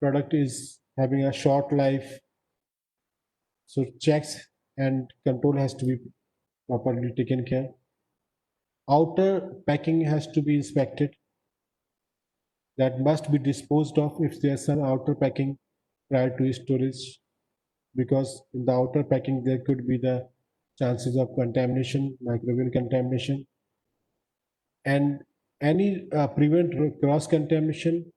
product is having a short life, so checks and control has to be properly taken care. Outer packing has to be inspected. That must be disposed of if there's some outer packing prior to storage, because in the outer packing there could be the chances of contamination, microbial contamination, and any prevent cross contamination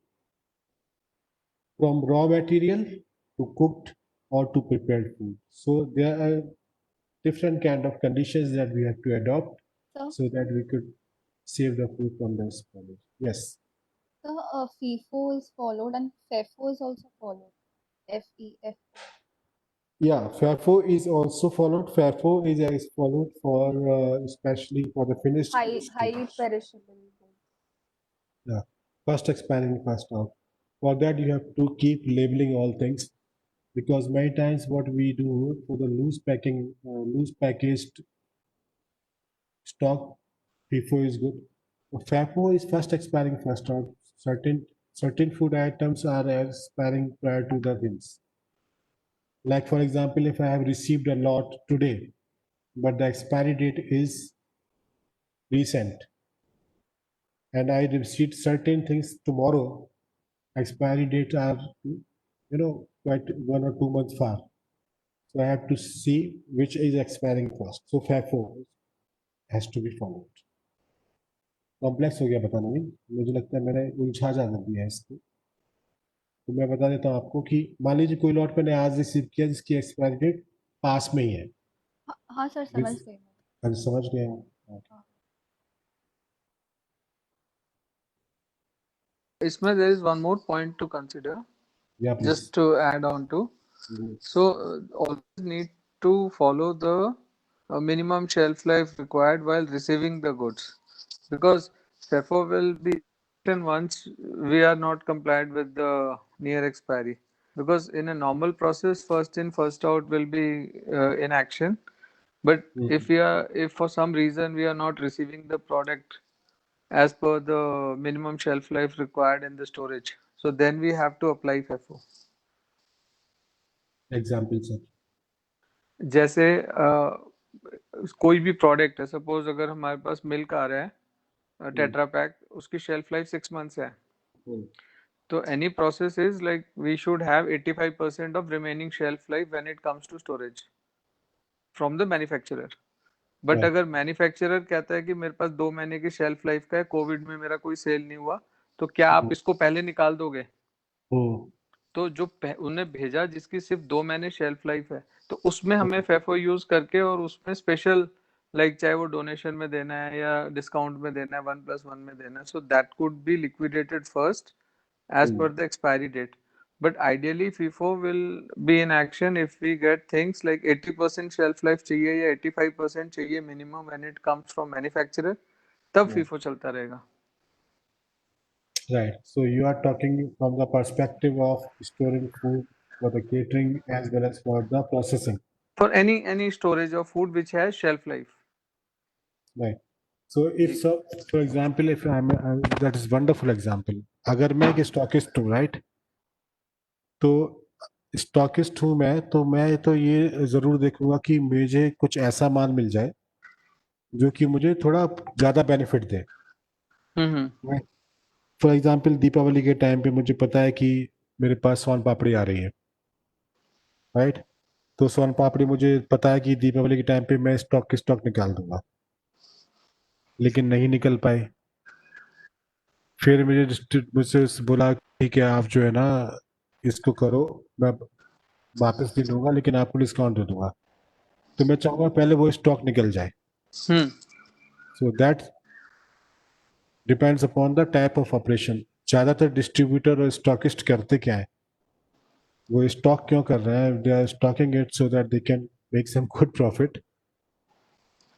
from raw material to cooked or to prepared food. So there are different kind of conditions that we have to adopt So, so that we could save the food from the spoilage. Yes. FIFO is followed and FEFO is also followed. FEF. Yeah, FAFO is also followed. FAFO is followed for especially for the finished goods. Highly perishable goods. Yeah, first expiring, first out. For that, you have to keep labeling all things, because many times what we do for the loose packing, loose packaged stock, FIFO is good. FAFO is first expiring, first out. Certain food items are expiring prior to the things. Like for example, if I have received a lot today, but the expiry date is recent, and I received certain things tomorrow, expiry dates are, quite 1 or 2 months far. So I have to see which is expiring first. So FAFO has to be followed. Complex हो गया बताना नहीं, मुझे लगता है मैंने उलझा ज्यादा दिया है इसको। तो मैं बता देता हूँ आपको कि मान लीजिए कोई लॉट मैंने आज रिसीव किया जिसकी एक्सपायरी डेट पास में ही है। हाँ सर, समझ गई मैं। समझ गए हैं? हाँ। Ismail, there is one more point to consider. Yeah, please. Just to add on to. So always need to follow the minimum shelf life required while receiving the goods, because FIFO will be written once we are not compliant with the near expiry. Because in a normal process, first in first out will be in action. But if for some reason we are not receiving the product as per the minimum shelf life required in the storage, so then we have to apply FIFO. Example sir. जैसे कोई भी product है, suppose अगर हमारे पास milk आ रहा है Tetra Pak, उसकी शेल्फ लाइफ 6 मंथ्स है, तो any process is like we should have 85% of remaining shelf life when it comes to storage from the manufacturer. But अगर मैन्युफैक्चरर कहता है कि मेरे पास 2 महीने की शेल्फ लाइफ का है, कोविड में मेरा कोई सेल नहीं हुआ, तो क्या आप इसको पहले निकाल दोगे? तो जो उन्होंने भेजा जिसकी सिर्फ 2 महीने शेल्फ लाइफ है, तो उसमें हमें फेफो यूज करके और उसमें स्पेशल चाहे वो डोनेशन में देना है या डिस्काउंट में देना है, 1+1 में देना है, so that could be liquidated first as per the expiry date. But ideally FIFO will be in action if we get things like 80% shelf life चाहिए या 85% चाहिए minimum when it comes from manufacturer, तब FIFO चलता रहेगा. Right. So you are talking from the perspective of storing food for the catering as well as for the processing. For any storage of food which has shelf life. Right. So if so, for example, if that is wonderful example. अगर मैं एक stockist हूँ, right? तो stockist हूँ मैं, तो मैं तो ये जरूर देखूंगा कि मुझे कुछ ऐसा माल मिल जाए जो कि मुझे थोड़ा ज्यादा बेनिफिट दे. फॉर एग्जाम्पल दीपावली के टाइम पे मुझे पता है कि मेरे पास सोन पापड़ी आ रही है, राइट? तो सोन पापड़ी मुझे पता है कि दीपावली के टाइम पे मैं स्टॉक निकाल दूंगा, लेकिन नहीं निकल पाए. फिर मुझसे बोला ठीक है आप जो है ना इसको करो, मैं वापस भी लूंगा लेकिन आपको डिस्काउंट दे दूंगा. तो मैं चाहूंगा पहले वो स्टॉक निकल जाए. So that depends upon the type of operation. ज्यादातर डिस्ट्रीब्यूटर और स्टॉकिस्ट करते क्या है, वो स्टॉक क्यों कर रहे हैं? They are stocking it so that they can make some good profit.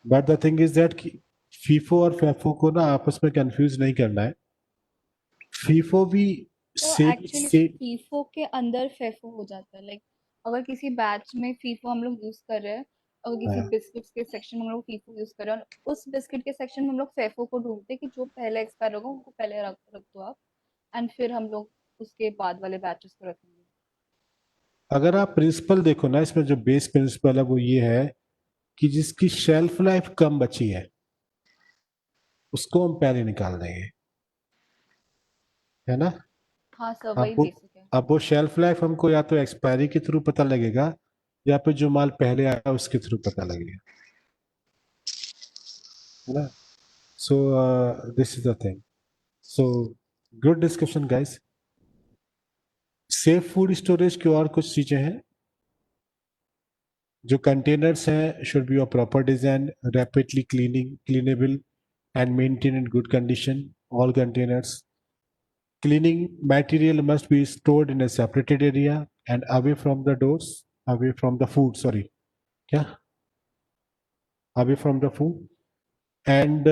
But the thing is that FIFO और फैफो को ना आपस में कंफ्यूज नहीं करना है. फीफो भी एक्चुअली फीफो के अंदर फेफो हो जाता है. लाइक अगर किसी बैच में फीफो हम लोग यूज कर रहे हैं, अगर किसी बिस्किट्स के सेक्शन में हम लोग फीफो यूज कर रहे हैं, और उस बिस्किट के सेक्शन में हम लोग फेफो को ढूंढते हैं कि जो पहले एक्सपायर होगा उनको पहले रख दो आप, एंड फिर हम लोग उसके बाद वाले बैचेस को रखेंगे? अगर आप प्रिंसिपल देखो ना, इसमें जो बेस प्रिंसिपल है वो ये है कि जिसकी शेल्फ लाइफ कम बची है उसको हम पहले निकाल देंगे, है ना। हाँ सर, अब वही वो बेसिक है। अब वो शेल्फ लाइफ हमको या तो एक्सपायरी के थ्रू पता लगेगा या फिर जो माल पहले आया उसके थ्रू पता लगेगा, है ना। So this is the thing. So good discussion guys. Safe food storage की और कुछ चीजें हैं। जो कंटेनर्स हैं should be of proper design, rapidly cleanable and maintained in good condition. All containers. Cleaning material must be stored in a separated area and away from the doors, away from the food. Sorry, yeah, away from the food. And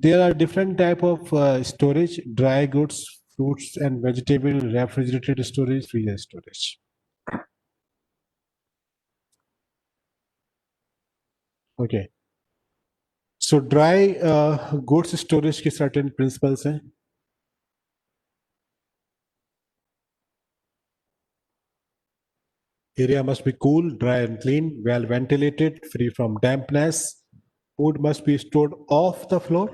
there are different type of storage: dry goods, fruits and vegetable, refrigerated storage, freezer storage. Okay. So dry goods storage के certain principles हैं. Area must be cool, dry and clean, well ventilated, free from dampness. Food must be stored off the floor,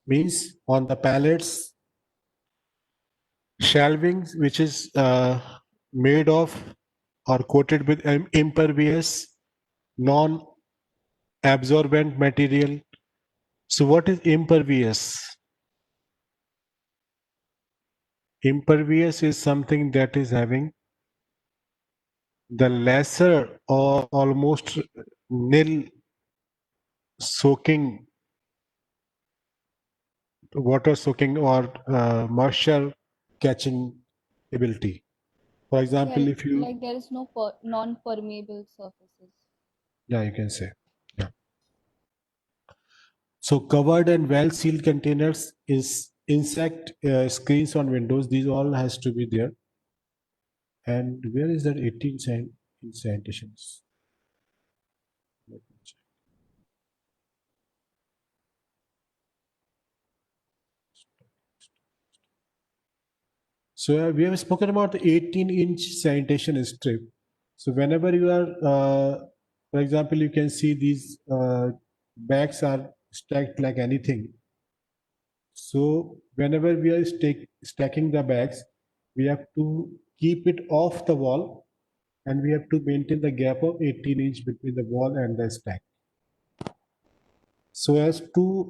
means on the pallets, shelving which is made of or coated with impervious, non-absorbent material. So what is impervious? Impervious is something that is having the lesser or almost nil soaking, water soaking or moisture catching ability. For example, if you, Like there is no non-permeable surfaces. yeah, you can say, yeah. So covered and well sealed containers is insect screens on windows. These all has to be there. And where is that 18 sanitations? Let me check. So we have spoken about the 18-inch sanitation strip. So whenever you are, for example, you can see these bags are stacked like anything. So whenever we are stacking the bags, we have to keep it off the wall and we have to maintain the gap of 18 inch between the wall and the stack. So as to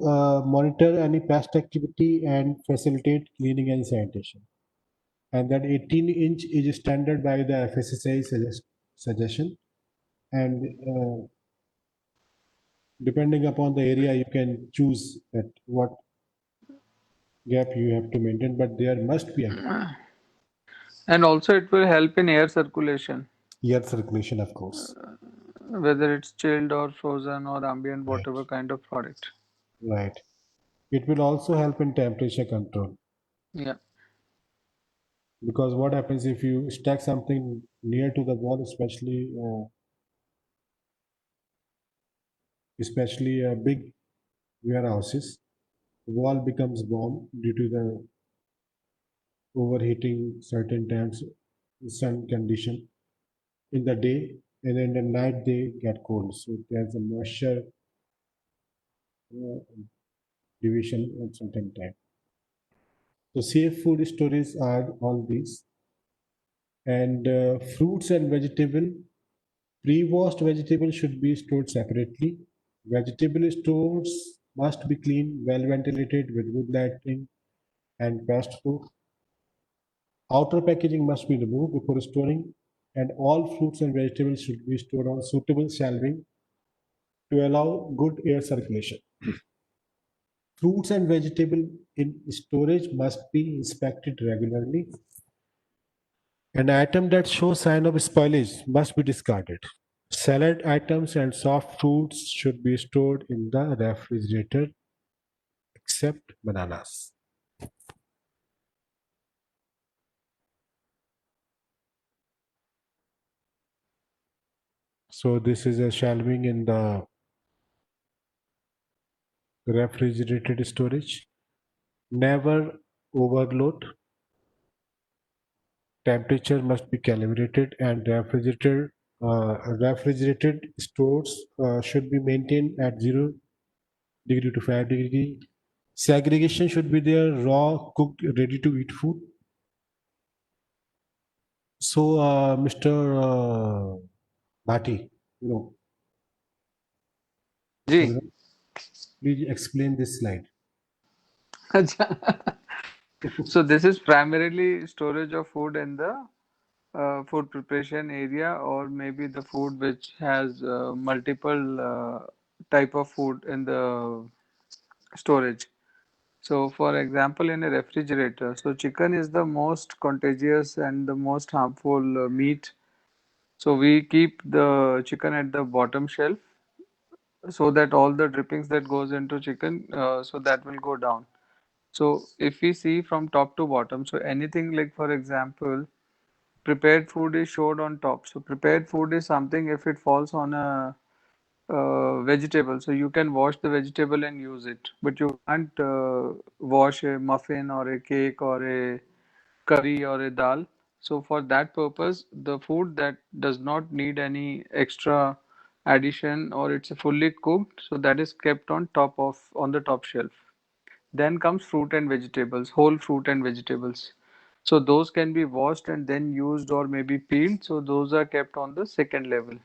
monitor any pest activity and facilitate cleaning and sanitation. And that 18-inch is standard by the FSSAI suggestion. And depending upon the area, you can choose that what gap you have to maintain, but there must be a gap. And also it will help in air circulation, Air circulation, of course. whether it's chilled or frozen or ambient, Right. whatever kind of product. Right. It will also help in temperature control. Yeah. Because what happens if you stack something near to the wall, especially big warehouses, the wall becomes warm due to the overheating certain times, sun condition in the day, and in the night they get cold. So there's a moisture uh, division at certain time. So safe food storage are all these. And fruits and vegetable, pre-washed vegetable should be stored separately. Vegetable stores must be clean, well ventilated with good lighting and pest proof. Outer packaging must be removed before storing, and all fruits and vegetables should be stored on suitable shelving to allow good air circulation. Fruits and vegetables in storage must be inspected regularly. An item that shows sign of spoilage must be discarded. Salad items and soft fruits should be stored in the refrigerator except bananas. So this is a shelving in the refrigerated storage. Never overload. temperature must be calibrated, and refrigerated stores should be maintained at 0 degree to 5 degree. Segregation should be there, raw, cooked, ready to eat food. So, Mr. Bhati, you know, ji. please explain this slide. अच्छा. So this is primarily storage of food in the food preparation area, or maybe the food which has multiple type of food in the storage. So for example, in a refrigerator, so chicken is the most contagious and the most harmful meat. So we keep the chicken at the bottom shelf so that all the drippings that goes into chicken, so that will go down. So if we see from top to bottom, so anything like, for example, prepared food is showed on top. So prepared food is something, if it falls on a vegetable, so you can wash the vegetable and use it, but you can't wash a muffin or a cake or a curry or a dal. So for that purpose, the food that does not need any extra addition, or it's fully cooked, so that is kept on the top shelf. Then comes fruit and vegetables, whole fruit and vegetables. So those can be washed and then used or maybe peeled. So those are kept on the second level.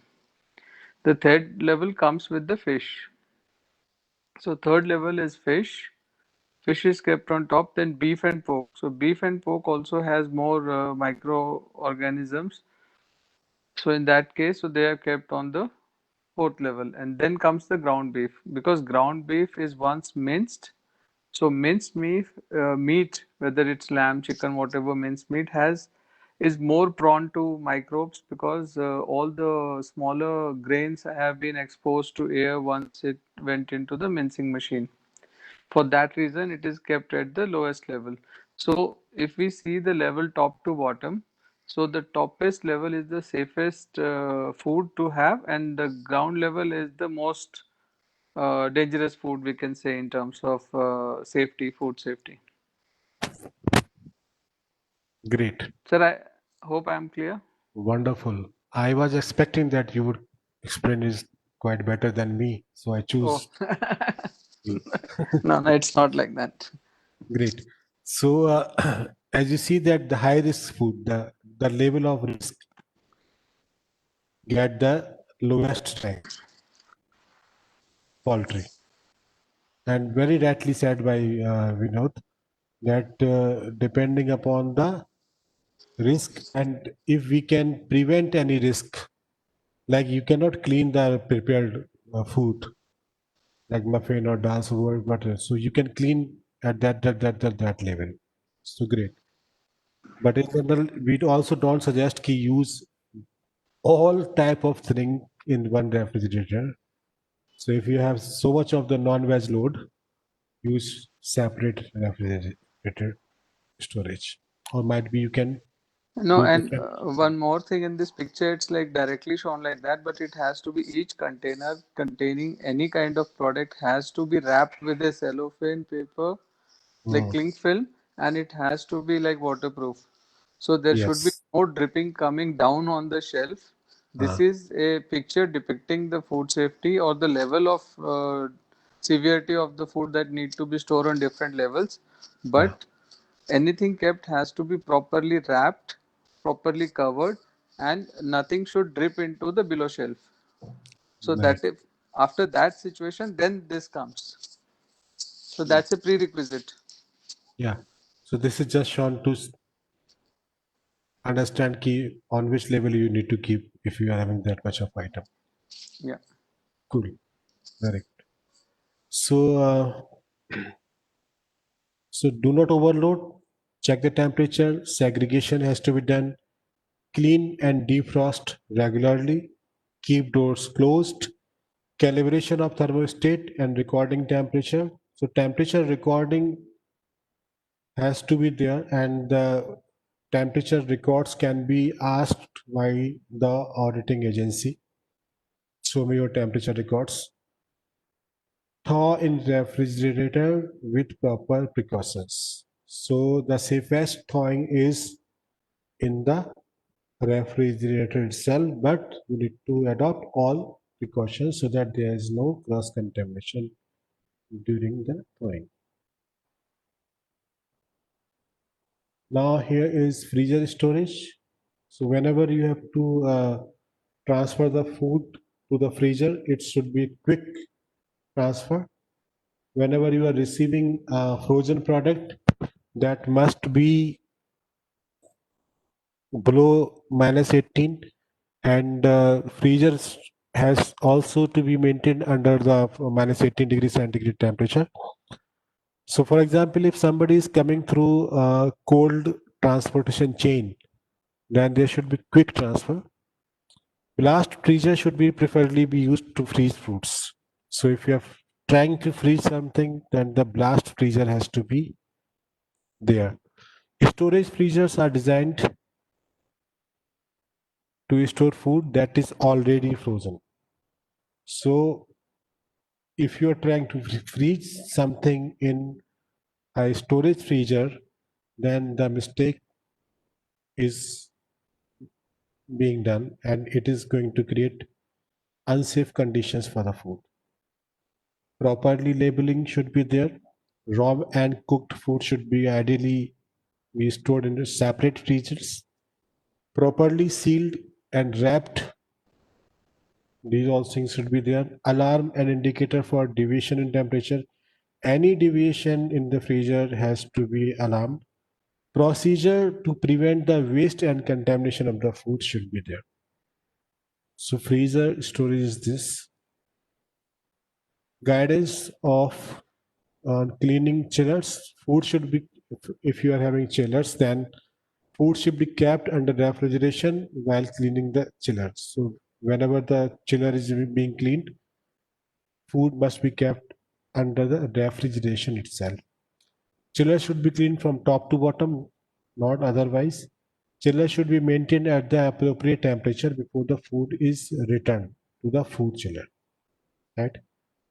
The third level comes with the fish. So third level is fish. Fish is kept on top. Then beef and pork. So beef and pork also has more microorganisms. So in that case, so they are kept on the fourth level. And then comes the ground beef, because ground beef is once minced. So minced meat, whether it's lamb, chicken, whatever minced meat has, is more prone to microbes, because all the smaller grains have been exposed to air once it went into the mincing machine. For that reason, it is kept at the lowest level. So if we see the level top to bottom, so the toppest level is the safest food to have, and the ground level is the most dangerous food, we can say, in terms of safety, food safety. Great. Sir, I hope I am clear. Wonderful. I was expecting that you would explain it quite better than me, so I Oh, choose you. no, it's not like that. Great. So, as you see that the high risk food, the level of risk get the lowest rank, poultry. And very rightly said by Vinod that depending upon the risk, and if we can prevent any risk, like you cannot clean the prepared food like muffin or dal or whatever, so you can clean at that level. So great. But in general, we also don't suggest to use all type of thing in one refrigerator. So if you have so much of the non-veg load, use separate refrigerator storage, or might be you can No, do and different. one more thing, in this picture, it's like directly shown like that, but it has to be, each container containing any kind of product has to be wrapped with a cellophane paper, like Mm, cling film, and it has to be like waterproof. So there should be yes. no dripping coming down on the shelf. This Uh, is a picture depicting the food safety, or the level of severity of the food that need to be stored on different levels. uh, But anything kept has to be properly wrapped, properly covered, and nothing should drip into the below shelf. So right. that, if after that situation, then this comes. So that's a prerequisite. Yeah. So this is just shown to understand key on which level you need to keep if you are having that much of item. Yeah. Cool. Very good. So, so do not overload. Check the temperature. Segregation has to be done. Clean and defrost regularly. Keep doors closed. Calibration of thermostat and recording temperature. So temperature recording has to be there, and the temperature records can be asked by the auditing agency. Show me your temperature records. Thaw in refrigerator with proper precautions. So the safest thawing is in the refrigerator itself, but you need to adopt all precautions so that there is no cross contamination during the thawing. Now here is freezer storage. So whenever you have to transfer the food to the freezer, it should be quick transfer. Whenever you are receiving a frozen product, that must be below -18, and freezer has also to be maintained under the -18 degrees centigrade temperature. So for example, if somebody is coming through a cold transportation chain, then there should be quick transfer. Blast freezer should be preferably be used to freeze fruits. So if you are trying to freeze something, then the blast freezer has to be there. Storage freezers are designed to store food that is already frozen. So if you are trying to freeze something in a storage freezer, then the mistake is being done and it is going to create unsafe conditions for the food. Properly labeling should be there. Raw and cooked food should be ideally be stored in separate freezers. Properly sealed and wrapped. These all things should be there. Alarm and indicator for deviation in temperature. Any deviation in the freezer has to be alarmed. Procedure to prevent the waste and contamination of the food should be there. So freezer storage is this. Guidance of cleaning chillers. Food should be, if you are having chillers, then food should be kept under refrigeration while cleaning the chillers. So whenever the chiller is being cleaned, food must be kept under the refrigeration itself. Chiller should be cleaned from top to bottom, not otherwise. Chiller should be maintained at the appropriate temperature before the food is returned to the food chiller. Right?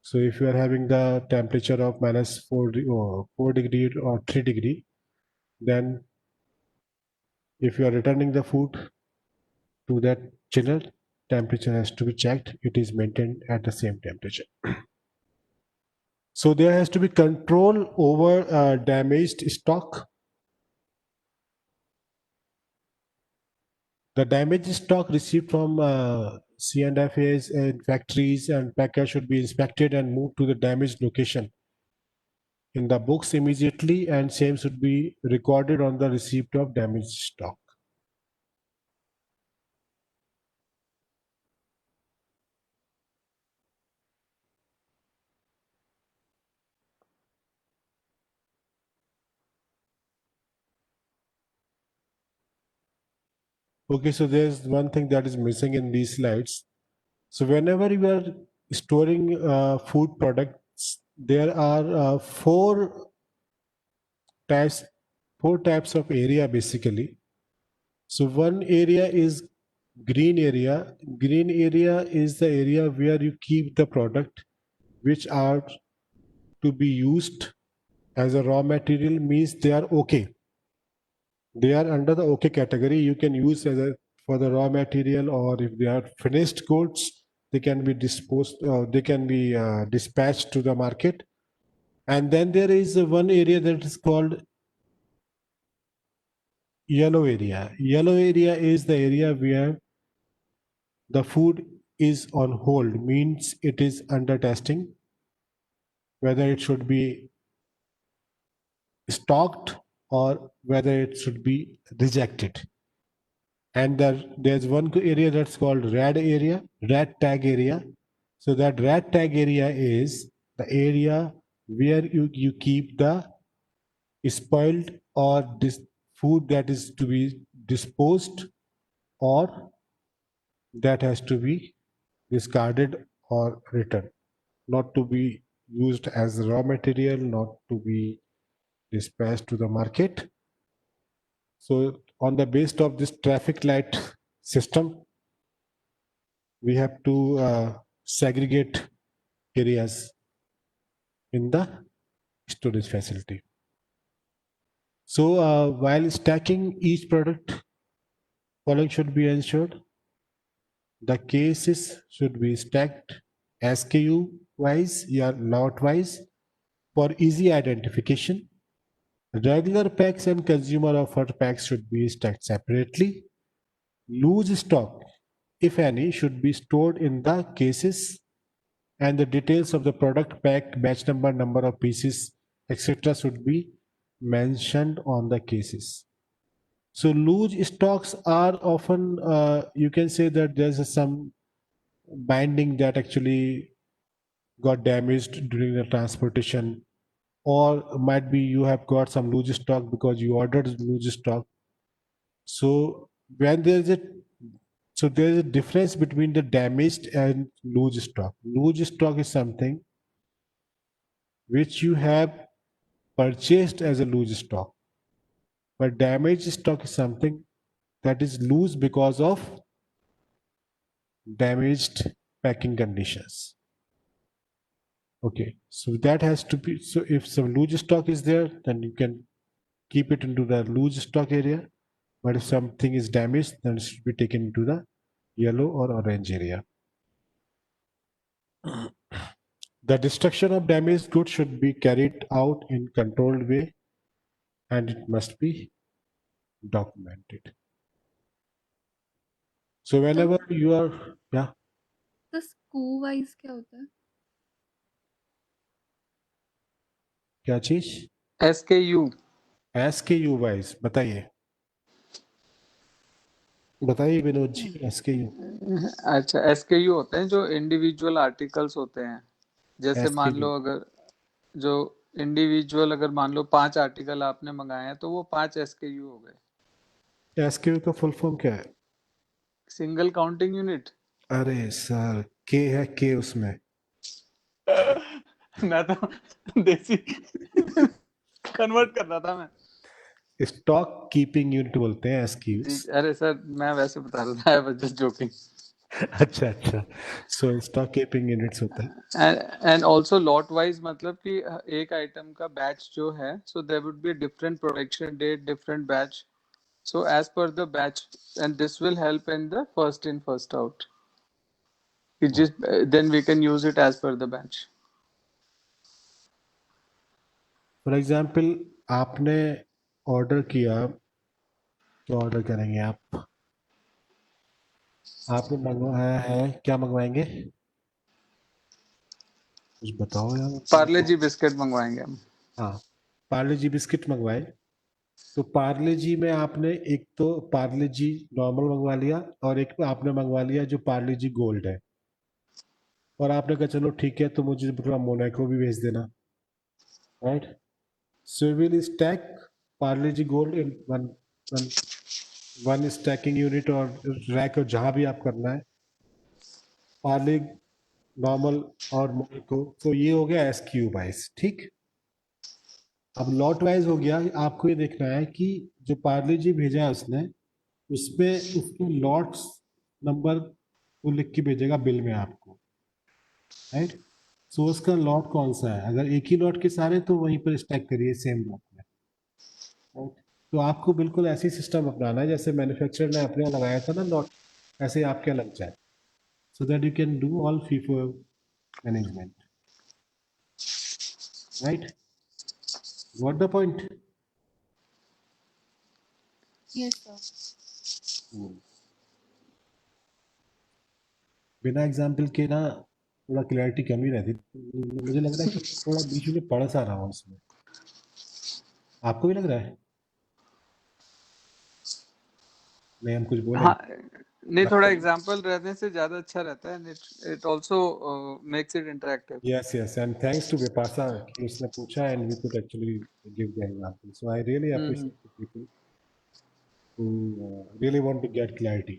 So if you are having the temperature of -4 degree or 3 degree, then if you are returning the food to that chiller, temperature has to be checked. It is maintained at the same temperature. So there has to be control over damaged stock. The damaged stock received from C&FAs and factories and packers should be inspected and moved to the damaged location in the books immediately, and same should be recorded on the receipt of damaged stock. Okay, so there's one thing that is missing in these slides. So whenever you are storing food products, there are types, four types of area basically. So one area is green area. Green area is the area where you keep the product which are to be used as a raw material, means they are okay. They are under the okay category. You can use as a for the raw material, or if they are finished goods, they can be disposed. They can be dispatched to the market. And then there is one area that is called yellow area. Yellow area is the area where the food is on hold, means it is under testing, whether it should be stocked or whether it should be rejected. And there's one area that's called red tag area. So that red tag area is the area where you keep the spoiled or food that is to be disposed or that has to be discarded or returned, not to be used as raw material, not to be dispatched to the market. So on the basis of this traffic light system, we have to segregate areas in the storage facility. So while stacking each product following should be ensured. The cases should be stacked SKU wise or lot wise for easy identification. Regular packs and consumer offer packs should be stacked separately. Loose stock, if any, should be stored in the cases, and the details of the product, pack, batch number, number of pieces, etc. should be mentioned on the cases. So loose stocks are often, you can say that there's some binding that actually got damaged during the transportation, or might be you have got some loose stock because you ordered loose stock. So when there's a difference between the damaged and loose stock. Loose stock is something which you have purchased as a loose stock, but damaged stock is something that is loose because of damaged packing conditions. Okay, so that has to be, so if some loose stock is there, then you can keep it into the loose stock area. But if something is damaged, then it should be taken into the yellow or orange area. The destruction of damaged goods should be carried out in controlled way, and it must be documented. So whenever you are, yeah, तो SKU wise क्या होता है? क्या चीज? SKU SKU wise बताइए, बताइए Vinod ji, SKU अच्छा SKU होते हैं जो इंडिविजुअल आर्टिकल्स होते हैं। जैसे मान SKU लो अगर जो इंडिविजुअल अगर मान लो 5 आर्टिकल आपने मंगाए हैं तो वो 5 SKU हो गए। SKU का फुल फॉर्म क्या है? Single counting unit. अरे सर, के है, के उसमें मैं तो देसी कन्वर्ट कर रहा था मैं। स्टॉक कीपिंग यूनिट बोलते हैं जी SKUs. अरे सर मैं वैसे बता रहा था, आई वाज जस्ट जोकिंग। अच्छा अच्छा, सो स्टॉक कीपिंग यूनिट्स होता है. एंड आल्सो लॉट वाइज मतलब कि एक आइटम का बैच जो है so there would be different production date, different batch, so as per the batch, and this will help in the first in first out. It just then we can use it as per the batch. For example आपने order किया, तो order करेंगे आप, आपने मंगवाया है, क्या मंगवाएंगे? कुछ बताओ यार. पार्ले जी बिस्किट मंगवाएंगे हम। हाँ, पार्ले जी बिस्किट मंगवाए, तो पार्ले जी में आपने एक तो पार्ले जी नॉर्मल मंगवा लिया, और एक आपने मंगवा लिया जो पार्ले जी गोल्ड है, और आपने कहा चलो ठीक है, तो मुझे थोड़ा मोनाको भी भेज देना, right? So will stack Parle G gold in one stacking unit और रैक, और जहां भी आप करना है, पार्ले नॉर्मल और मोनाको. तो ये हो गया SKU वाइज, ठीक. अब लॉट वाइज हो गया, आपको ये देखना है कि जो पार्ले जी भेजा है उसने, उसमें उसके लॉट्स नंबर को लिख के भेजेगा बिल में आपको, राइट? सो उसका लॉट कौन सा है, अगर एक ही लॉट के सारे, तो वहीं पर स्टैक करिए सेम लॉट में, राइट? तो आपको बिल्कुल ऐसी सिस्टम अपनाना है जैसे मैन्युफैक्चरर ने अपने यहाँ लगाया था ना लॉट, ऐसे आपके लग जाए, so that you can do all FIFO management, right? Got the point? Yes, sir. बिना एग्जाम्पल के ना थोड़ा क्लैरिटी कम ही रहती, मुझे लग रहा है कि थोड़ा बीच में पढ़ सा रहा हूँ इसमें, आपको भी लग रहा है? नहीं, हम कुछ बोले हाँ नहीं, थोड़ा नहीं. एग्जांपल रहने से ज्यादा अच्छा रहता है, it also makes it interactive. Yes, yes, and thanks to Vipasa कि उसने पूछा and we could actually give the example. So I really appreciate the people who really want to get clarity.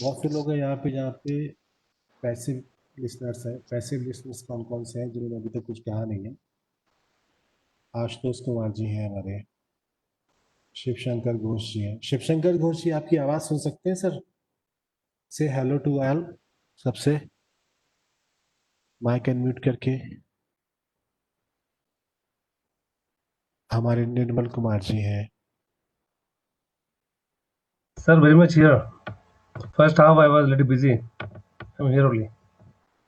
बहुत से लोग हैं यहाँ पे पैसिव लिसनर्स हैं. पैसिव लिसनर्स कौन कौन से हैं जिन्होंने अभी तक कुछ कहा नहीं है? आशुतोष कुमार जी हैं हमारे, शिवशंकर घोष जी हैं. शिवशंकर घोष जी, आपकी आवाज सुन सकते हैं सर? से हेलो टू ऑल सबसे, माइक अनम्यूट करके. हमारे निर्मल कुमार जी हैं, Sir, very much here. First half I was a little busy. I'm here only.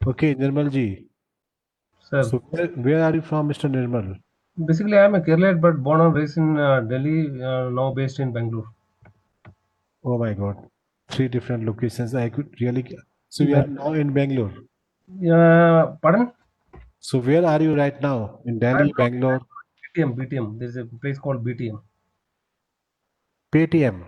Okay, Nirmal ji. Sir, So where are you from, Mr. Nirmal? basically I'm a Kerala but born and raised in Delhi, now based in Bangalore. Oh my God, 3 different locations. I could really. So you are now in Bangalore. Pardon? So where are you right now? In Delhi, Bangalore, BTM. There's a place called BTM. Paytm.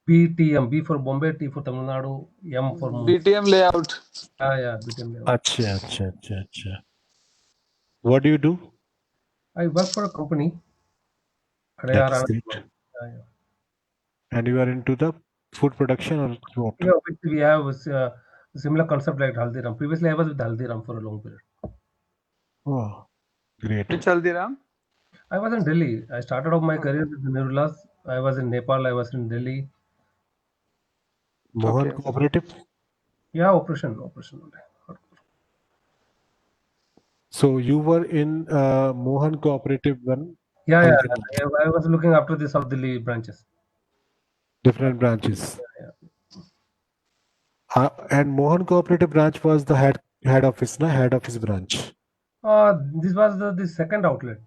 BTM. B for Bombay, T for Tamil Nadu, M for Mumbai. BTM layout. Yeah, BTM. Acha. What do you do? I work for a company. That's Adyar great. Anand. Yeah. And you are into the food production or what? Yeah, which we have similar concept like Haldiram. Previously, I was with Haldiram for a long period. Oh, great. Which Haldiram? I was in Delhi. I started off my career with the Nirulas. I was in Nepal. I was in Delhi. Mohan Okay. Cooperative. Yeah, operation. So you were in Mohan Cooperative one, Yeah. Haldiram, I was looking after the South Delhi branches. different branches. Yeah. And Mohan Cooperative branch was the head office, na head office branch. This was the second outlet.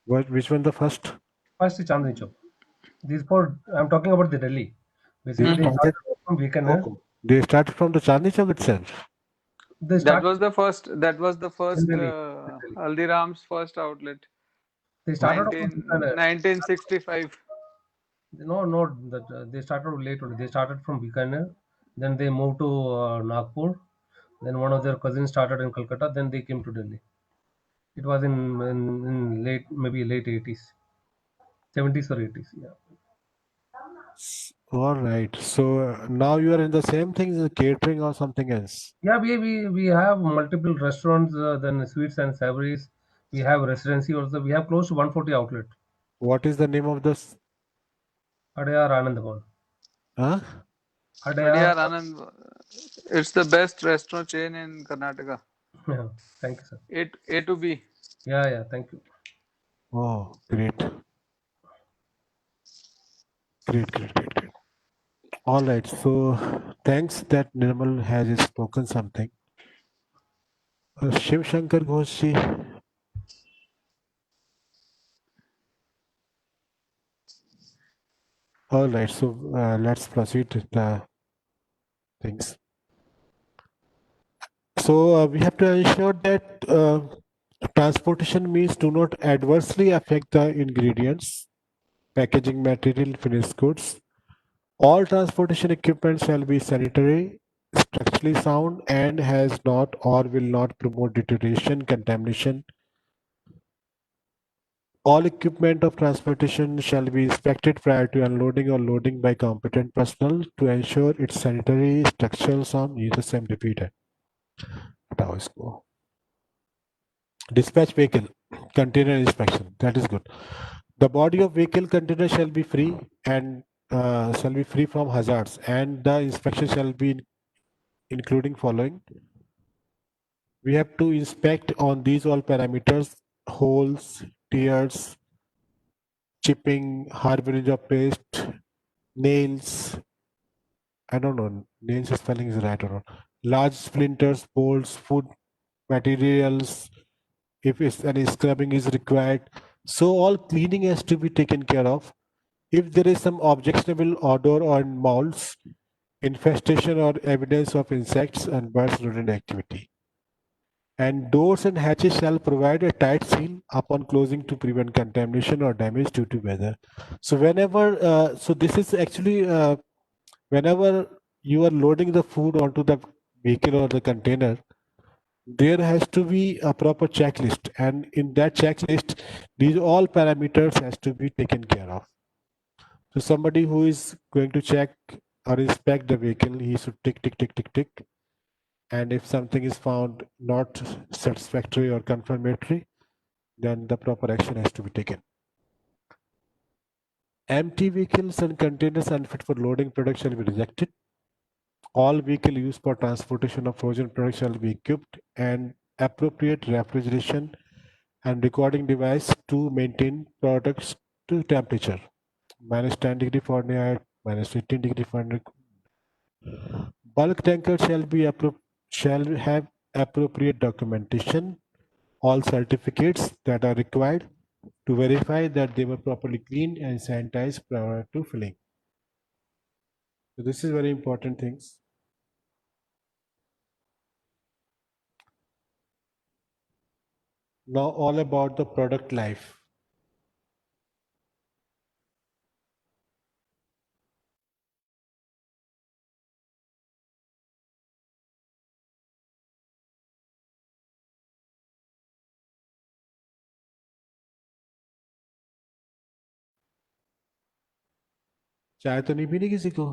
Which one the first? First is Chandni Chowk. These four. I'm talking about the Delhi. Basically, They they started. started from Bikaner. Okay. They started from the Chandni Chowk itself. They That started was the first. That was the in first Delhi. Haldiram's first outlet. They started off from 1965. No, that they started late only. They started from Bikaner, then they moved to Nagpur. Then one of their cousins started in Calcutta. Then they came to Delhi. It was in late, maybe late 80s, 70s or 80s. Yeah. All right. So now you are in the same thing as catering or something else. Yeah, we have multiple restaurants, then sweets and savories. We have residency also. We have close to 140 outlet. What is the name of this? Adyar Anand Bhavan. Huh? Adyar Anand. It's the best restaurant chain in Karnataka. Yeah, thank you, sir. A to B. Yeah, thank you. Oh, great. Great. All right. So thanks that Nirmal has spoken something. Shiv Shankar Ghosh ji. All right. So let's proceed with the things. So we have to ensure that transportation means do not adversely affect the ingredients, packaging material, finished goods. All transportation equipment shall be sanitary, structurally sound, and has not or will not promote deterioration, contamination. All equipment of transportation shall be inspected prior to unloading or loading by competent personnel to ensure its sanitary, structural sound. ये तो same repeat है. हटाओ इसको. Dispatch vehicle container inspection. That is good. The body of vehicle container shall be free and shall be free from hazards, and the inspection shall be including following. We have to inspect on these all parameters: holes, tears, chipping, harborage of paste, nails. I don't know, nails spelling is right or not. Large splinters, bolts, food materials, if any scrubbing is required. So all cleaning has to be taken care of. If there is some objectionable odor on molds, infestation or evidence of insects and birds rodent activity. And doors and hatches shall provide a tight seal upon closing to prevent contamination or damage due to weather. So whenever, so this is actually whenever you are loading the food onto the vehicle or the container, there has to be a proper checklist, and in that checklist, these all parameters has to be taken care of. So somebody who is going to check or inspect the vehicle, he should tick. And if something is found not satisfactory or confirmatory, then the proper action has to be taken. Empty vehicles and containers unfit for loading products shall be rejected. All vehicle used for transportation of frozen products shall be equipped and appropriate refrigeration and recording device to maintain products to temperature. -10 degree Fahrenheit, minus 15 degree Fahrenheit. Bulk tanker shall have appropriate documentation, all certificates that are required to verify that they were properly cleaned and sanitized prior to filling. So this is very important things. Now all about the product life. चाय तो नहीं पीनी किसी को?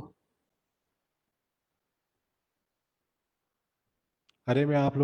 अरे मैं आप लोग